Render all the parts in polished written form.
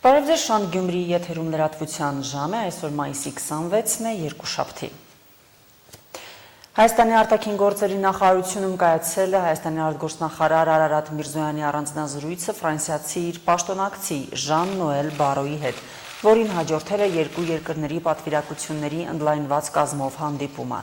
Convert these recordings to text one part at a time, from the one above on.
Բարև ձեզ, Շանթ Գյումրիի եթերում լրատվության ժամ է, այսօր մայիսի 26-ն է, երկուշաբթի։ Հայաստանի արտաքին գործերի նախարարությունում կայացել է Հայաստանի արտգործնախարար Արարատ Միրզոյանի առանձնազրույցը ֆրանսիացի իր պաշտոնակցի Ժան Նոել Բարոյի հետ, որին հաջորդել է երկու երկրների պատվիրակությունների ընդլայնված կազմով հանդիպումը։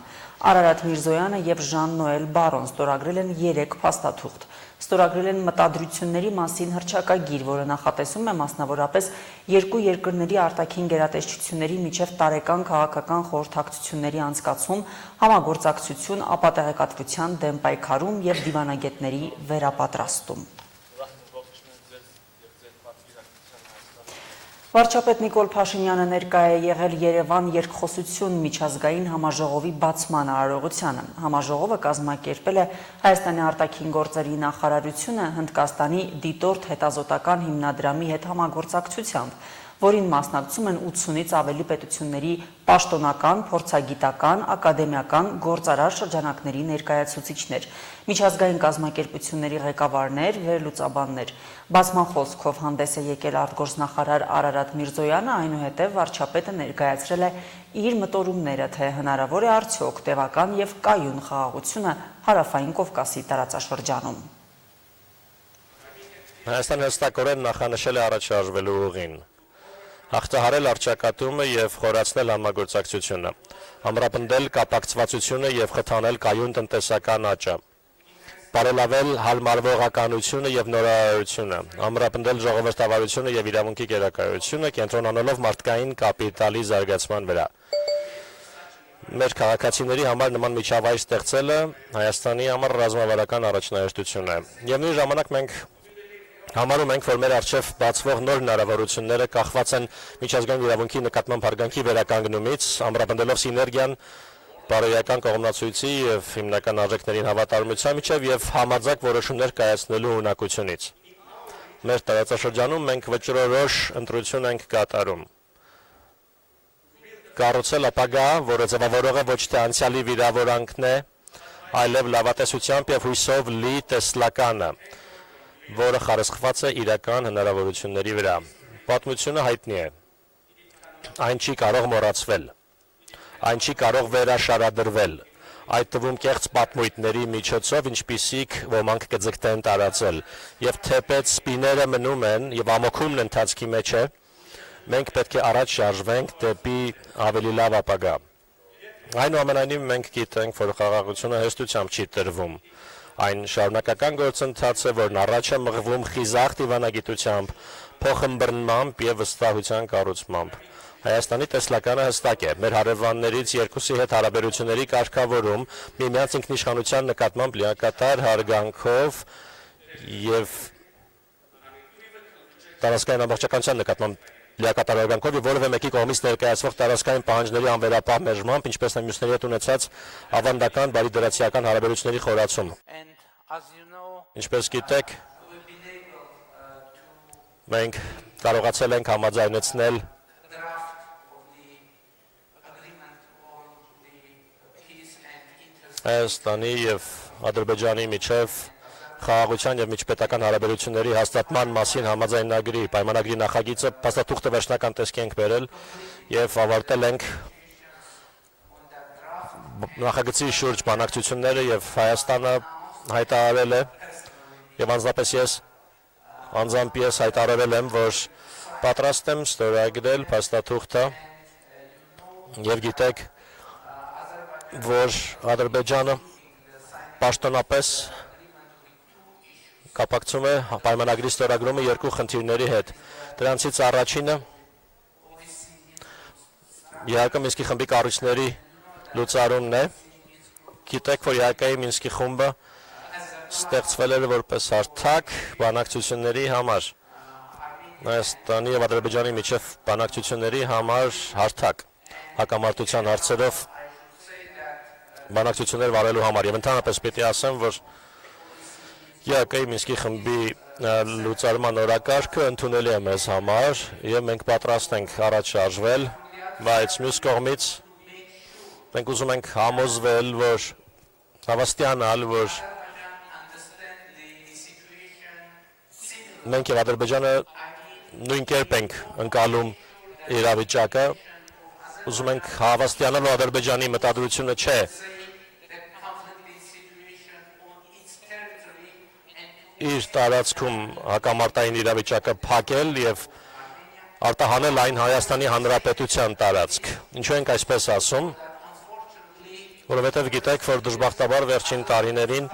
Արարատ Միրզոյանը և Ժան Նոել Բարոն ստորագրել են 3 փաստաթուղթ։ Ստորագրել են մտադրությունների մասին հռչակագիր, որը նախատեսում է մասնավորապես երկու երկրների արտաքին գերատեսչությունների միջև տարեկան քաղաքական խորհրդակցությունների անցկացում, համագործակցություն, ապատեղեկատվության դեմ պայքարում և դիվանագետների վերապատրաստում։ Վարչապետ Նիկոլ Փաշինյանը ներկա է եղել Երևան երկխոսություն միջազգային համաժողովի բացման արարողությանը։ Համաժողովը կազմակերպել է Հայաստանի արտաքին գործերի նախարարությունը Հնդկաստանի դիտորդ հետազոտական հիմնադրամի հետ համագործակցությամբ, որին մասնակցում են 80-ից ավելի պետությունների պաշտոնական, փորձագիտական, ակադեմիական, գործարար շրջանակների ներկայացուցիչներ, միջազգային կազմակերպությունների ղեկավարներ, վերլուծաբաններ։ Բացման խոսքով հանդես է եկել արտգործնախարար Արարատ Միրզոյանը, այնուհետև վարչապետը ներկայացրել է իր մտորումները, թե հնարավոր է արդյոք տևական և կայուն խաղաղությունը Հարավային Կովկասի տարածաշրջանում։ Հայաստանը հստակորեն նախանշել է առաջ շարժվելու ուղին, հաղթահարել առճակատումը և խորացնել համագործակցությունը, ամրապնդել կապակցվածությունը և խթանել կայուն տնտեսական աճը, բարելավել հարմարվողականությունը և նորարարությունը, ամրապնդել ժողովրդավարությունը և իրավունքի գերակայությունը, կենտրոնանալով մարդկային կապիտալի զարգացման վրա։ Մեր քաղաքացիների համար նման միջավայր ստեղծելը Հայաստանի համար ռազմավարական առաջնահերթություն է։ Եվ նույն ժամանակ մենք համարում ենք, որ մեր առջև բացվող նոր հնարավորությունները կախված են միջազգային իրավունքի նկատմամբ հարգանքի վերականգնումից, ամրապնդելով սիներգիան բարոյական կողմնացույցի և հիմնական արժեքներին հավատարմության միջև և համարձակ որոշումներ կայացնելու ունակությունից։ Մեր տարածաշրջանում մենք վճռորոշ ընտրություն ենք կատարում։ Կառուցել ապագա, որը ձևավորողը ոչ թե անցյալի վիրավորանքն է, այլև լավատեսությամբ և հույսով լի տեսլականը, որը խարսխված է իրական հնարավորությունների վրա։ Պատմությունը հայտնի է։ Այն չի կարող մոռացվել։ Այն չի կարող վերաշարադրվել, այդ թվում կեղծ պատմույթների միջոցով, ինչպիսիք ոմանք կձգտեն տարածել, և թեպետ սպիները մնում են և ամոքումն ընթացքի մեջ է, մենք պետք է առաջ շարժվենք դեպի ավելի լավ ապագա։ Այնուամենայնիվ մենք գիտենք, որ խաղաղությունը հեշտությամբ չի տրվում։ Այն շարունակական գործընթաց է, որն առաջ է մղվում խիզախ դիվանագիտությամբ, փոխըմբռնմամբ և վստահության կառուցմամբ։ Հայաստանի տեսլականը հստակ է։ Մեր հարևաններից երկուսի հետ հարաբերությունների կարգավորում, միմյանց ինքնիշխանության նկատմամբ լիակատար հարգանքով և տարածքային ամբողջականության նկատմամբ լիակատար հարգանքով և որևէ մեկի կողմից ներկայացվող տարածքային պահանջների անվերապահ մերժմամբ, ինչպես նաև մյուսների հետ ունեցած ավանդական բարիդրացիական հարաբերությունների խորացում։ Ինչպես գիտեք, մենք կարողացել ենք համաձայնեցնել Հայաստանի և Ադրբեջանի միջև խաղաղության և միջպետական հարաբերությունների հաստատման մասին համաձայնագրի պայմանագրի նախագիծը փաստաթուղթը վերջնական տեսքի ենք բերել և ավարտել ենք նախագծի շուրջ բանակցությունները և Հայաստանը հայտարարել է և անձամբ ես հայտարարել եմ, որ պատրաստ եմ ստորագրել փաստաթուղթը և գիտեք, որ Ադրբեջանը պաշտոնապես կապակցում է պայմանագրի ստորագրումը երկու խնդիրների հետ։ Դրանցից առաջինը ԵԱՀԿ Մինսկի խմբի կառույցների լուծարումն է։ Գիտեք, որ ԵԱՀԿ-ի Մինսկի խումբը ստեղծվել էր որպես հարթակ բանակցությունների համար։ Հայաստանի և Ադրբեջանի միջև բանակցությունների համար հարթակ հակամարտության հարցերով բանակցություններ վարելու համար և ընդհանրապես պիտի ասեմ, որ ԵԱՀԿ-ի Մինսկի խմբի լուծարման օրակարգը ընդունելի է մեզ համար և մենք պատրաստ ենք առաջ շարժվել, բայց մյուս կողմից մենք ուզում ենք համոզվել, որ հավաստիանալ, որ մենք և Ադրբեջանը նույն կերպ ենք ընկալում իրավիճակը, ուզում ենք հավաստիանալ, որ Ադրբեջանի մտադրությունը չէ իր տարածքում հակամարտային իրավիճակը փակել եւ արտահանել այն Հայաստանի Հանրապետության տարածք։ Ինչու ենք այսպես ասում, որովհետեւ գիտեք, որ դժբախտաբար վերջին տարիներին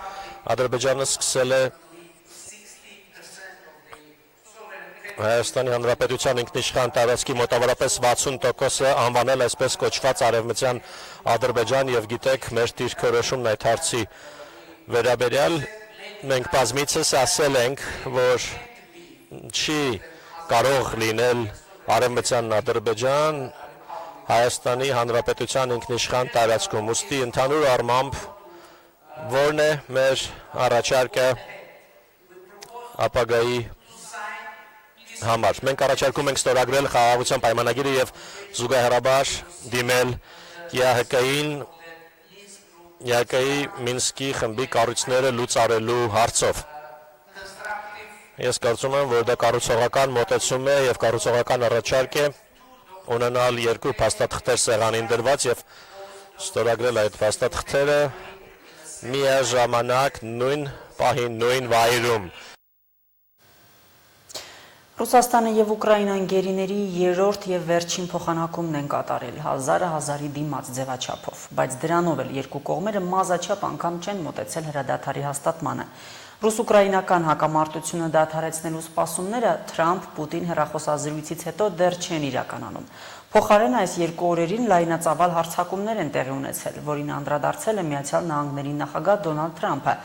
Ադրբեջանը սկսել է Հայաստանի Հանրապետության ինքնիշխան տարածքի մոտավորապես 60%-ը անվանել այսպես կոչված արևմտյան Ադրբեջան եւ գիտեք, մեր դիրքորոշումն այդ հարցի վերաբերյալ մենք բազմիցս ասել ենք, որ չի կարող լինել արևմտյան Ադրբեջան Հայաստանի Հանրապետության ինքնիշխան տարածքում։ Ուստի ընդհանուր առմամբ որն է մեր առաջարկը ապագայի համար։ Մենք առաջարկում ենք ստորագրել խաղաղության պայմանագիրը եւ զուգահեռաբար դիմել ԵԱՀԿ-ի Մինսկի խմբի կառույցները լուծարելու հարցով։ Ես կարծում եմ, որ դա կառուցողական մոտեցում է եւ կառուցողական առաջարկ է ունենալ երկու փաստաթղթեր սեղանին դրված եւ ստորագրել այդ փաստաթղթերը միաժամանակ նույն պահին, նույն վայրում։ Ռուսաստանը եւ Ուկրաինան գերիների երրորդ եւ վերջին փոխանակումն են կատարել 1000-ի դիմաց ձևաչափով, բայց դրանով էլ երկու կողմերը մազաչափ անգամ չեն մոտեցել հրադադարի հաստատմանը։ Ռուս-ուկրաինական հակամարտությունը դադարեցնելու սպասումները Թրամփ-Պուտին հեռախոսազրույցից հետո դեռ չեն իրականանում։ Փոխարենն այս երկու օրերին լայնածավալ հարձակումներ են տեղի ունեցել, որին անդրադարձել է Միացյալ Նահանգների նախագահ Դոնալդ Թրամփը,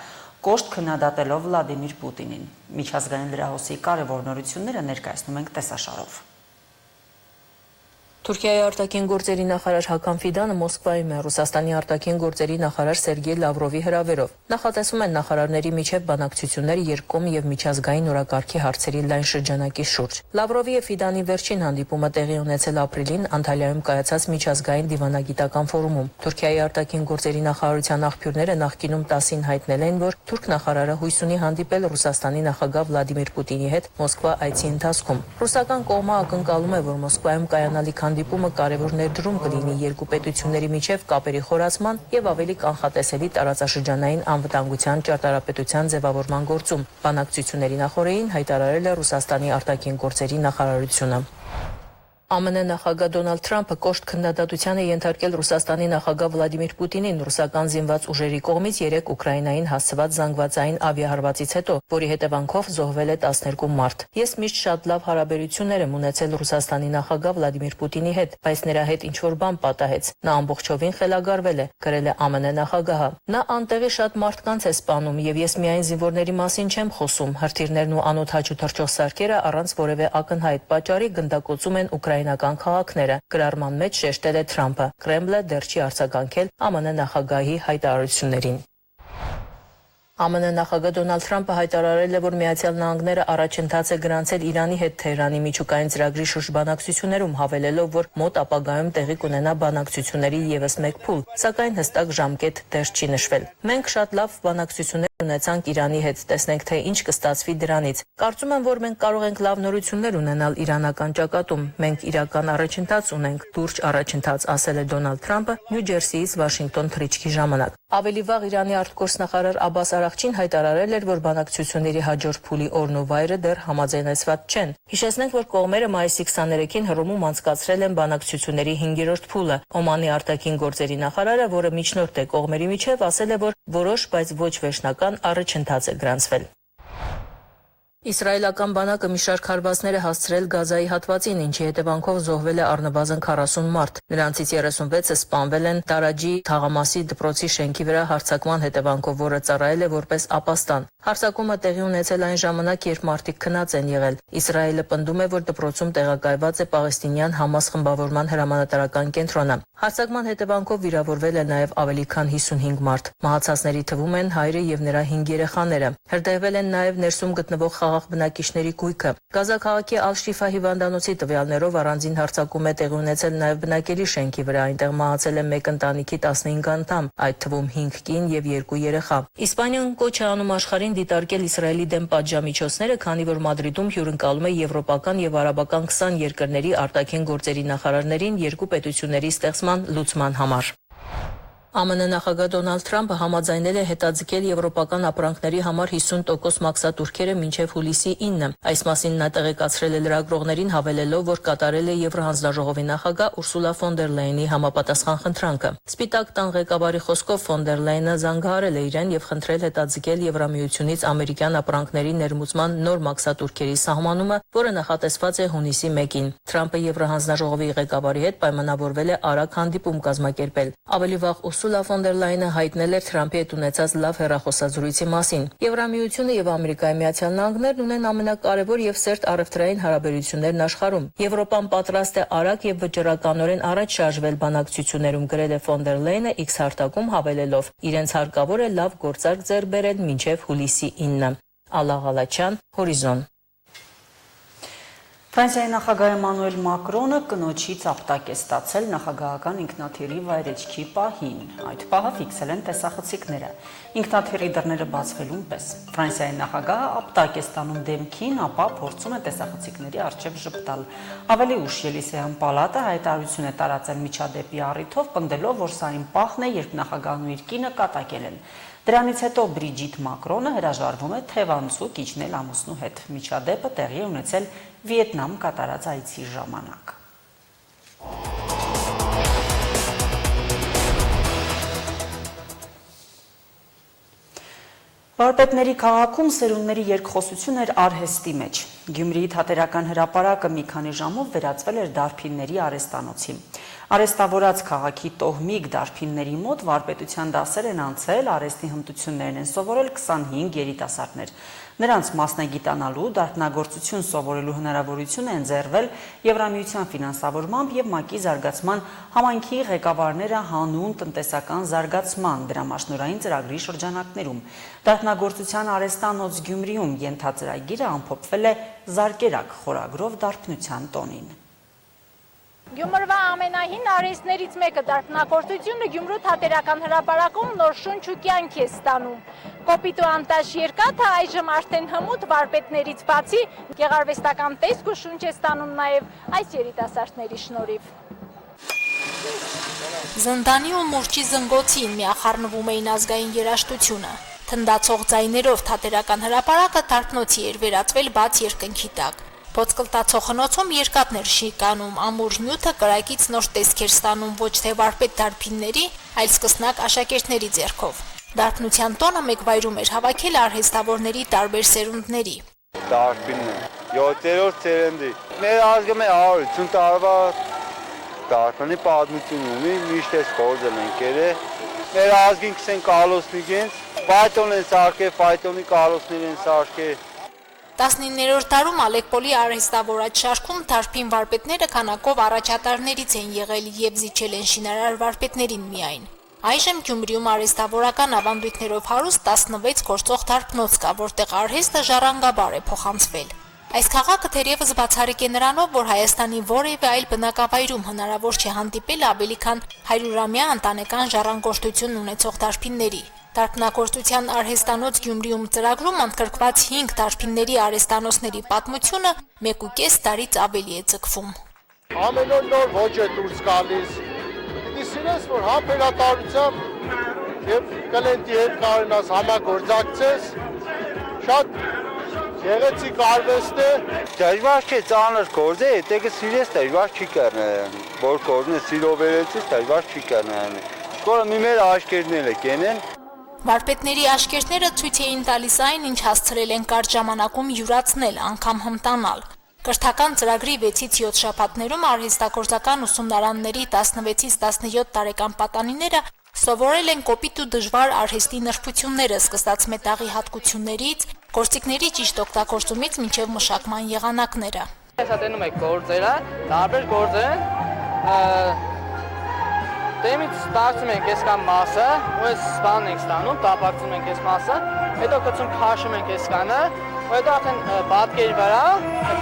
կոշտ քննադատելով Վլադիմիր Պուտինին։ Միջազգային լրահոսի կարևոր նորությունները ներկայացնում ենք տեսաշարով։ Թուրքիայի արտաքին գործերի նախարար Հական Ֆիդանը Մոսկվայում է Ռուսաստանի արտաքին գործերի նախարար Սերգեյ Լավրովի հրավերով։ Նախատեսվում են նախարարների միջև բանակցություններ երկկողմ եւ միջազգային օրակարգի հարցերի լայն շրջանակի շուրջ։ Լավրովի եւ Ֆիդանի վերջին հանդիպումը տեղի ունեցել ապրիլին Անտալիայում կայացած միջազգային դիվանագիտական ֆորումում։ Թուրքիայի արտաքին գործերի նախարարության աղբյուրները նախկինում 10-ին հայտնել են, որ թուրք նախարարը հույս ունի հանդիպել Ռուսաստանի նախագահ Վլադիմիր Պուտինի հետ Մոսկվա այցի ընթացքում։ Ռուսական կողմը ակնկալում է, որ Մոսկվայում կայանալիք հանդիպումը կարևոր ներդրում կլինի երկու պետությունների միջև կապերի խորացման եւ ավելի կանխատեսելի տարածաշրջանային անվտանգության ճարտարապետության ձևավորման գործում։ Բանակցությունների նախօրեին հայտարարել է Ռուսաստանի արտաքին գործերի նախարարությունը։ ԱՄՆ նախագահ Դոնալդ Թրամփը կոշտ քննադատության է ենթարկել Ռուսաստանի նախագահ Վլադիմիր Պուտինին ռուսական զինված ուժերի կողմից 3 Ուկրաինային հասցված զանգվածային ավիահարվածից հետո, որի հետևանքով զոհվել է 12 մարդ։ Ես միշտ շատ լավ հարաբերություններ եմ ունեցել Ռուսաստանի նախագահ Վլադիմիր Պուտինի հետ, բայց նրա հետ ինչ-որ բան պատահեց։ Նա ամբողջովին խելագարվել է, գրել է ԱՄՆ նախագահը։ Նա անտեղի շատ մարդկանց է սպանում եւ ես միայն զինվորների մասին չեմ խոսում։ Հրթիռներն ու անօդաչու թռչող սարքերը առանց որևէ ակնհայտ պատճառի գնդակոծում են ուկրաինական քաղաքները, գրառման մեջ շեշտել է Թրամփը։ Կրեմլը դեռ չի արձագանքել ԱՄՆ նախագահի հայտարարություններին։ ԱՄՆ նախագահ Դոնալդ Թրամփը հայտարարել է, որ Միացյալ Նահանգները առաջընթաց է գրանցել Իրանի հետ Թեհրանի միջուկային ծրագրի շուրջ բանակցություններում, հավելելով, որ մոտ ապագայում տեղի կունենա բանակցությունների ևս մեկ փուլ, սակայն հստակ ժամկետ դեռ չի նշվել։ Մենք շատ լավ բանակցություններ ունեցանք Իրանի հետ, տեսնենք թե ինչ կստացվի դրանից։ Կարծում եմ, որ մենք կարող ենք լավ նորություններ ունենալ իրանական ճակատում։ Մենք իրական առաջընթաց ունենք, լուրջ առաջընթաց, ասել է Դոնալդ Թրամփը Նյու Ջերսիից Վաշինգտոն թռիչքի ժամանակ։ Ավելի վաղ Իրանի արտգործնախարար Աբբաս Արաղչին հայտարարել էր, որ բանակցությունների հաջորդ փուլի օրն ու վայրը դեռ համաձայնեցված չեն։ Հիշեցնենք, որ կողմերը մայիսի 23-ին Հռոմում անցկացրել են բանակցությունների 5-րդ փուլը։ Օմանի արտաքին գործերի նախարարը, որը միջնորդ է կողմերի միջև, ասել է, որ որոշ, բայց ոչ վերջնական առաջընթաց է գրանցվել։ Իսրայելական բանակը մի շարք հարվածներ է հասցրել Գազայի հատվածին, ինչի հետևանքով զոհվել է առնվազն 40 մարդ։ Նրանցից 36-ը սպանվել են Տարաջի թաղամասի դպրոցի շենքի վրա հարձակման հետևանքով, որը ծառայել է որպես ապաստան։ Հարձակումը տեղի ունեցել այն ժամանակ, երբ մարդիկ քնած են եղել։ Իսրայելը պնդում է, որ դպրոցում տեղակայված է պաղեստինյան Համաս խմբավորման հրամանատարական կենտրոնը։ Հարձակման հետևանքով վիրավորվել է նաև ավելի քան 55 մարդ։ Մահացածների թվում են հայրը եւ նրա 5 երեխաները։ Հրդեհվել են նաև ներսում գտնվող խաղաղ բնակիչների գույքը։ Գազա քաղաքի Ալ-Շիֆա հիվանդանոցի տվյալներով առանձին հարձակում է տեղի ունեցել նաև բնակելի շենքի վրա, այնտեղ մահացել է մեկ ընտանիքի 15 անդամ, այդ թվում 5 կին եւ 2 երեխա։ Իսպանիան կոչ է անում աշխարհին դիտարկել Իսրայելի դեմ պատժամիջոցները, քանի որ Մադրիդում հյուրընկալում է եվրոպական եւ արաբական 20 երկրների արտաքին գործերի նախարարներին երկու պետությունների ստեղծման լուծման համար։ ԱՄՆ նախագահ Դոնալդ Թրամփը համաձայնել է հետաձգել եվրոպական ապրանքների համար 50% մաքսատուրքերը մինչև հուլիսի 9-ը։ Այս մասին նա տեղեկացրել է լրագրողներին, հավելելով, որ կատարել է Եվրահանձնաժողովի նախագահ Ուրսուլա ֆոն դեր Լայենի համապատասխան խնդրանքը։ Սպիտակ տան ղեկավարի խոսքով ֆոն դեր Լայենը զանգահարել է իրեն եւ խնդրել հետաձգել Եվրամիությունից ամերիկյան ապրանքների ներմուծման նոր մաքսատուրքերի սահմանումը, որը նախատեսված է հունիսի 1-ին։ Թրամփը Եվրահանձնաժողովի ղեկավարի հետ պայմանավորվել է արագ հանդիպում կազմակերպել։ Ավելի վաղ Ուրսուլա ֆոն դեր Լայենը հայտնել էր Թրամփի հետ ունեցած լավ հեռախոսազրույցի մասին։ Եվրամիությունը եւ Ամերիկայի Միացյալ Նահանգներն ունեն ամենակարևոր եւ սերտ առևտրային հարաբերություններն աշխարհում։ Եվրոպան պատրաստ է արագ եւ վճռականորեն առաջ շարժվել բանակցություններում, գրել է ֆոն դեր Լայենը X հարտակում, հավելելով. իրենց հարկավոր է լավ գործարք ձեռք բերել մինչև հուլիսի 9-ը։ Ալա Ղալաչյան, Հորիզոն։ Ֆրանսիայի նախագահ Էմանուել Մակրոնը կնոջից ապտակ է ստացել նախագահական ինքնաթիռի վայրեջքի պահին։ Այդ պահը ֆիքսել են տեսախցիկները։ Ինքնաթիռի դռները բացվելուն պես Ֆրանսիայի նախագահը ապտակ է ստանում դեմքին, ապա փորձում է տեսախցիկների առջև ժպտալ։ Ավելի ուշ Ելիսեյան պալատը հայտարարություն է տարածել միջադեպի առիթով, պնդելով, որ սա այն պահն է, երբ նախագահն ու իր կինը կատակել են։ Դրանից հետո Բրիջիտ Մակրոնը հրաժարվում է թևանցուկ իջնել ամուսնու հետ։ Միջադեպը տեղի է ունեցել Վիետնամ կատարած այցի ժամանակ։ Վարպետների քաղաքում սերունդների երկխոսություն էր արհեստի մեջ։ Գյումրիի թատերական հրապարակը մի քանի ժամով վերածվել էր դարբինների արհեստանոցի։ Արհեստավորած քաղաքի տոհմիկ դարբինների մոտ վարպետության դասեր են անցել, արհեստի հմտություններն են սովորել 25 երիտասարդներ։ Նրանց մասնագիտանալու, դարբնագործություն սովորելու հնարավորություն է ընձեռվել Եվրամիության ֆինանսավորմամբ եւ ՄԱԿ-ի զարգացման համայնքի ղեկավարները հանուն տնտեսական զարգացման դրամաշնորհային ծրագրի շրջանակներում։ Դարբնագործության արհեստանոց Գյումրիում ենթածրագիրը ամփոփվել է զարկերակ խորագրով դարբնության տոնին։ Գյումրվա ամենահին արհեստներից մեկը դարբնագործությունը Գյումրու թատերական հրապարակում նոր շունչ ու կյանք է ստանում։ Կոպիտ ու անտաշ երկաթը այժմ արդեն հմուտ վարպետներից բացի գեղարվեստական տեսք ու շունչ է ստանում նաև այս երիտասարդների շնորհիվ։ Զնդանի ու մուրճի զնգոցին միախառնվում էին ազգային երաժշտությունը։ Թնդացող ձայներով թատերական հրապարակը դարբնոցի էր վերածվել բաց երկնքի տակ։ Ոսկլտացող խնոցում երկաթներ շիկանում, ամուր նյութը կրակից նոր տեսքեր ստանում ոչ թե վարպետ դարբինների, այլ սկսնակ աշակերտների ձեռքով։ Դարբնության տոնը մեկ վայրում էր հավաքել արհեստավորների տարբեր սերունդների։ Դարբինն 7-րդ սերնդի։ Մեր ազգը 150 տարվա դարբնի պատմություն ունի, միշտ էս խորձել ենք երել։ Մեր ազգին կսեն կալոսնիկենց, ֆայտոն են սարքել, ֆայտոնի կալոսներ են սարքել։ 19-րդ դարում Ալեկպոլի արհեստավորած շարքում դարբին վարպետները քանակով առաջատարներից են եղել եւ զիջել են շինարար վարպետներին միայն։ Այժմ Գյումրիում արհեստավորական ավանդույթներով հարուստ 16 գործող դարբնոց կա, որտեղ արհեստը ժառանգաբար է փոխանցվել։ Այս քաղաքը թերևս բացառիկ է նրանով, որ Հայաստանի որևէ այլ բնակավայրում հնարավոր չէ հանդիպել ավելի քան 100-ամյա ընտանեկան ժառանգորդություն ունեցող դարբինների։ Դարբնագործության արհեստանոց Գյումրիում ծրագրում ընդգրկված 5 դարբինների արհեստանոցների պատմությունը 1.5 տարից ավելի է ձգվում։ Ամեն օր նոր ոճ է դուրս գալիս։ Պիտի սիրես, որ համբերատարությամբ եւ կլենտի հետ կարողանաս համագործակցես։ Շատ գեղեցիկ արվեստ է։ Դժվար չէ ծանր գործ է, եթե կսիրես դժվար չի կրնեն։ Որ գործն է սիրով վերեցես, դժվար չի կրնեն։ Որը մի մեր աշկերտները կենեն։ Վարպետների աշկերտները ցույց էին տալիս այն, ինչ հասցրել են կարճ ժամանակում յուրացնել, անգամ հմտանալ։ Կրթական ծրագրի 6-ից 7 շաբաթներում արհեստագործական ուսումնարանների 16-ից 17 տարեկան պատանիները սովորել են կոպիտ ու դժվար արհեստի նրբությունները, սկսած մետաղի հատկություններից, գործիքների ճիշտ օգտագործումից մինչև մշակման եղանակները։ Հեսա տենում եք գործերը, տարբեր գործեր են, դեմից ստացում ենք այս կամ մասը, ու այս սպանն ենք ստանում, տապակցում ենք այս մասը, հետո գցում քաշում ենք այս կանը, ու հետո արդեն բատկերի վրա,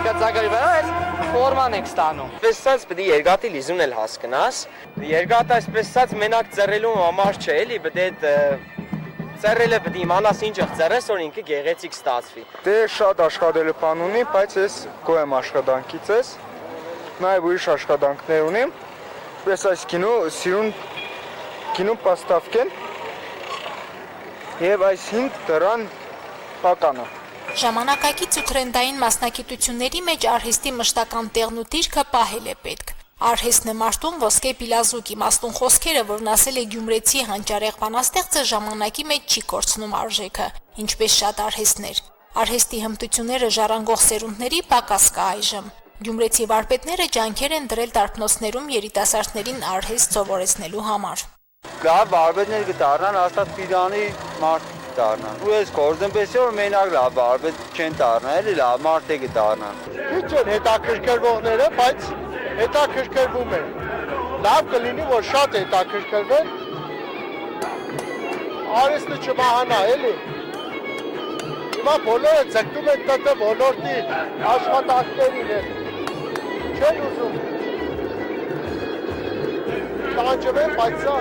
գծակերի վրա այս ֆորման ենք ստանում։ Այսպես պետք է երկաթի լիզուն էլ հասկանաս։ Երկաթը այսպես ասած մենակ ծռելու համար չէ, էլի պետք է ծռելը պետք է իմանաս ինչ ծռես, որ ինքը գեղեցիկ ստացվի։ Դե շատ աշխատել բան ունի, բայց ես գոհ եմ աշխատանքից ես։ Նաև ուրիշ աշխատանքներ ունեմ։ Ես այս կինո պաստավկեն եւ այս 5 դրան պականը։ Ժամանակակից ու թրենդային մասնագիտությունների մեջ արհեստի մշտական տեղն ու դիրքը պահել է պետք։ Արհեստն է մարդուն ոսկե պիլազուկ իմաստուն խոսքերը, որն ասել է գյումրեցի հանճարեղ բանաստեղծը, ժամանակի մեջ չի կորցնում արժեքը, ինչպես շատ արհեստներ։ Արհեստի հմտությունները ժառանգող սերունդների պակաս կա այժմ։ Գյումրեցի վարպետները ջանքեր են դրել դարբնոցներում երիտասարդներին արհեստ սովորեցնելու համար։ Լավ վարպետներ կդառնան, հաստատ Իրանի մարդ կդառնան։ Ու ես գործընպես որ մենակ լավ վարպետ չեն դառնա, էլի լավ մարդ է կդառնան։ Ինչ են հետաքրքրվողները, բայց հետաքրքրվում են։ Լավ կլինի, որ շատ հետաքրքրվեն։ Արհեստը չմահանա, էլի։ Հիմա բոլորը ձգտում են ՏՏ ոլորտի աշխատանքներին։ Չեն ուզում։ Տանջվեն, բայց սա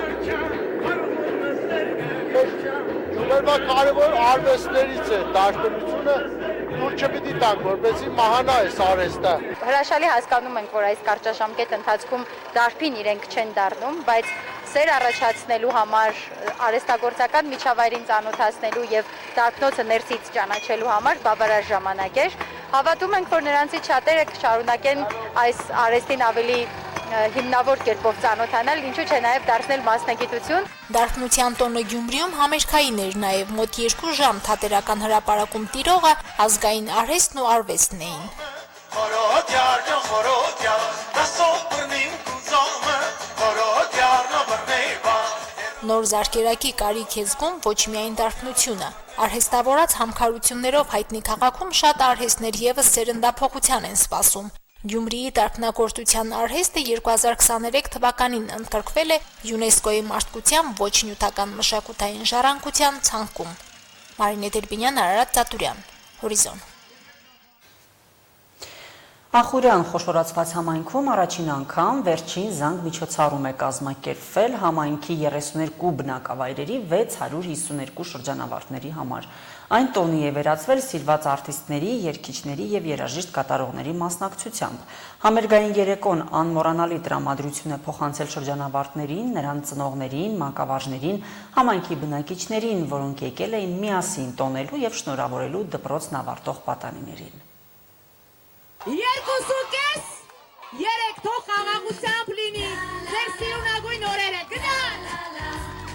գյուղերվա կարևոր արվեստներից է դաշտությունը, դուր չպիտի տանք, որպեսզի մահանա այս արհեստը։ Հրաշալի հասկանում ենք, որ այս կարճաշամկետ ընթացքում դարբին իրենք չեն դառնում, բայց սեր առաջացնելու համար, արհեստագործական միջավայրին ծանոթացնելու եւ դարբնոցը ներսից ճանաչելու համար բավարար ժամանակ էր։ Հավատում ենք, որ նրանցից շատերը կշարունակեն այս արհեստին ավելի հիմնավոր կերպով ծանոթանալ, ինչու՞ չէ նաև դարձնել մասնագիտություն։ Դարբնության տոնը Գյումրիում համերգային էր նաև մոտ 2 ժամ թատերական հրապարակում տիրողը ազգային արհեստն ու արվեստն էին։ Նոր զարկերակի կարիք է զգում ոչ միայն դարբնությունը։ Արհեստավորած համքարություններով հայտնի քաղաքում շատ արհեստներ ևս սերնդափոխության են սպասում։ Գյումրիի դարբնագործության արհեստը 2023 թվականին ընդգրկվել է ՅՈՒՆԵՍԿՕ-ի մարդկության ոչ նյութական մշակութային ժառանգության ցանկում։ Մարինե Դերբինյան, Արարատ Ծատուրյան, Հորիզոն։ Ախուրյան խոշորացված համայնքում առաջին անգամ վերջին զանգ միջոցառում է կազմակերպվել համայնքի 32 բնակավայրերի 652 շրջանավարտների համար։ Այն տոնի է վերածվել սիրված արտիստների, երգիչների և երաժիշտ կատարողների մասնակցությամբ։ Համերգային երեկոն անմոռանալի տրամադրություն է փոխանցել շրջանավարտներին, նրանց ծնողներին, մանկավարժներին, համայնքի բնակիչներին, որոնք եկել էին միասին տոնելու և շնորհավորելու դպրոցն ավարտող պատանիներին։ 2.5-3 թող խաղաղությամբ լինի, ձեր սիրունագույն օրերը, գնալ!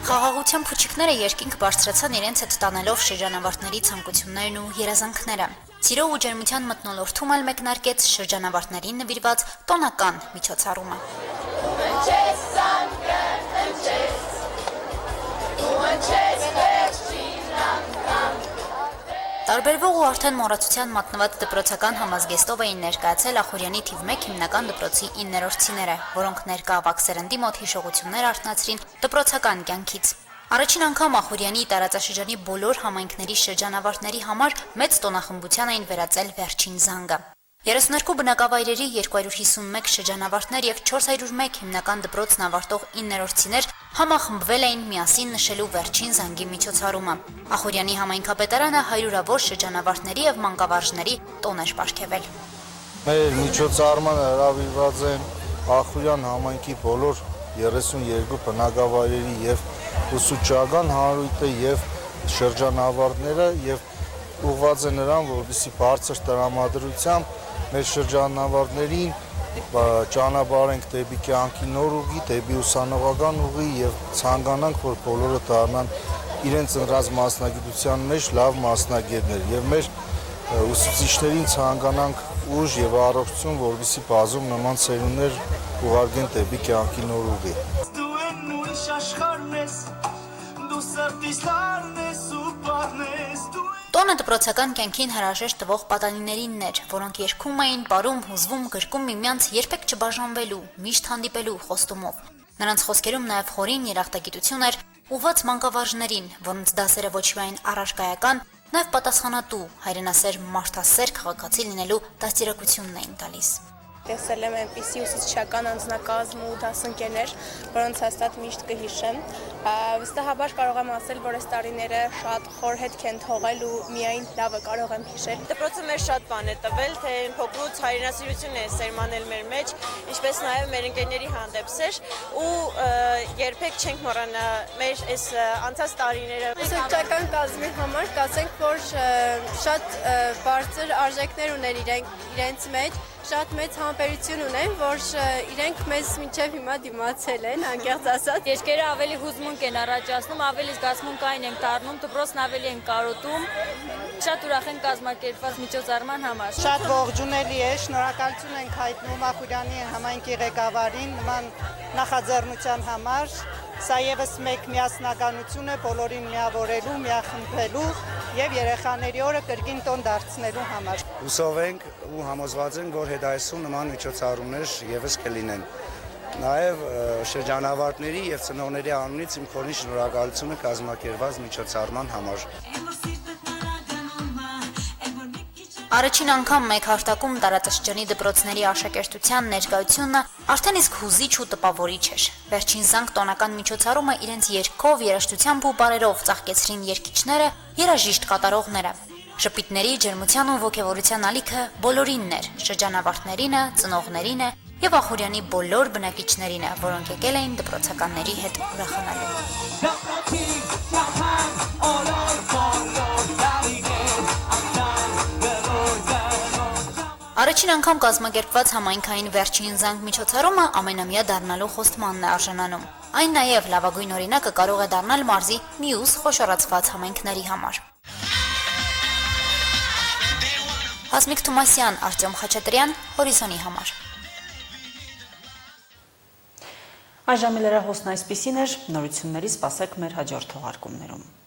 Խաղաղության փուչիկները երկինք բարձրացան իրենց հետ տանելով շրջանավարտների ցանկություններն ու երազանքները։ Սիրո ու ջերմության մթնոլորտում էլ մեկնարկեց շրջանավարտներին նվիրված տոնական միջոցառումը։ Տարբերվող ու արդեն մոռացության մատնված դպրոցական համազգեստով էին ներկայացել Ախուրյանի թիվ 1 հիմնական դպրոցի 9-րդցիները, որոնք ներկա ավագ սերնդի մոտ հիշողություններ արթնացրին դպրոցական կյանքից։ Առաջին անգամ Ախուրյանի տարածաշրջանի բոլոր համայնքների շրջանավարտների համար մեծ տոնախմբության էին վերածել վերջին զանգը։ 32 բնակավայրերի 251 շրջանավարտներ և 401 հիմնական դպրոցն ավարտող 9-րդցիներ համախմբվել էին միասին նշելու վերջին զանգի միջոցառումը։ Ախուրյանի համայնքապետարանը հարյուրավոր շրջանավարտների և մանկավարժների տոն էր պարգևել։ Մեր միջոցառմանը հրավիրված են Ախուրյան համայնքի բոլոր 32 բնակավայրերի և ուսուցչական հանրույթը և շրջանավարտները և ուղղված է նրան, որպեսզի բարձր տրամադրությամբ մեր շրջանավարտներին ճանապարհենք դեպի կյանքի նոր ուղի, դեպի ուսանողական ուղի և ցանկանանք, որ բոլորը դառնան իրենց ընտրած մասնագիտության մեջ լավ մասնագետներ և մեր ուսուցիչներին ցանկանանք ուժ և առողջություն, որպեսզի բազում նման սերունդներ ուղարկեն դեպի կյանքի նոր ուղի։ Տոնը դպրոցական կյանքին հրաժեշտ տվող պատանիներինն էր, որոնք երգում էին, պարում, հուզվում, գրկում միմյանց երբեք չբաժանվելու, միշտ հանդիպելու խոստումով։ Նրանց խոսքերում նաև խորին երախտագիտություն էր ուղղված մանկավարժներին, որոնց դասերը ոչ միայն առարկայական, Նաև պատասխանատու, հայրենասեր, մարդասեր քաղաքացի լինելու դաստիարակությունն էին տալիս։ Տեսել եմ այնպիսի ուսուցչական անձնակազմ ու դասընկերներ, որոնց հաստատ միշտ կհիշեմ։ Վստահաբար կարող եմ ասել, որ այս տարիները շատ խոր հետք են թողել ու միայն լավը կարող եմ հիշել։ Դպրոցը մեր շատ բան է տվել, թե փոքրուց հայրենասիրություն է սերմանել մեր մեջ, ինչպես նաև մեր ընկերների հանդեպ սեր ու երբեք չենք մոռանա մեր այս անցած տարիները։ Ուսուցչական կազմի համար կասենք, որ շատ բարձր արժեքներ ուներ իրենց մեջ, շատ մեծ համբերություն ունեն, որ իրենք մեզ մինչև հիմա դիմացել են, անկեղծ ասած։ Երկերը ավելի հուզմունք են առաջացնում, ավելի զգացմունքային ենք դառնում, դպրոցն ավելի են կարոտում, շատ ուրախ են կազմակերպված միջոցառման համար։ Շատ ողջունելի է, շնորհակալություն ենք հայտնում Ախուրյանի համայնքի ղեկավարին նման նախաձեռնության համար։ Սա եւս մեկ միասնականություն է բոլորին միավորելու, միախմբելու եւ երեխաների օրը կրկին տոն դարձնելու համար։ Հուսով ենք ու համոզված ենք, որ հետայեսում նման միջոցառումներ եւս կլինեն։ Նաեւ շրջանավարտների եւ ծնողների անունից իմ խորին շնորհակալությունը կազմակերպված միջոցառման համար։ Առաջին անգամ մեկ հարտակում տարածաշրջանի դպրոցների աշակերտության ներկայությունը արդեն իսկ հուզիչ ու տպավորիչ էր։ Վերջին զանգ տոնական միջոցառումը իրենց երգով, երաժշտությամբ ու բարերով ծաղկեցրին երգիչները, երաժիշտ կատարողները։ Շփիտների, ջերմության ու ոգևորության ալիքը բոլորինն էր՝ շրջանավարտներինը, ծնողներինը եւ Ախուրյանի բոլոր բնակիչներինը, որոնք եկել էին դպրոցականների հետ ուրախանալու։ Առաջին անգամ կազմակերպված համայնքային վերջին զանգ միջոցառումը ամենամյա դառնալու խոստմանն է արժանանում։ Այն նաև լավագույն օրինակը կարող է դառնալ մարզի մյուս խոշորացված համայնքների համար։ Հասմիկ Թումասյան, Արտյոմ Խաչատրյան, Հորիզոնի համար։ Այժմ լրահոսն այսպիսին էր, նորությունների սպասեք մեր հաջորդ թողարկումներում։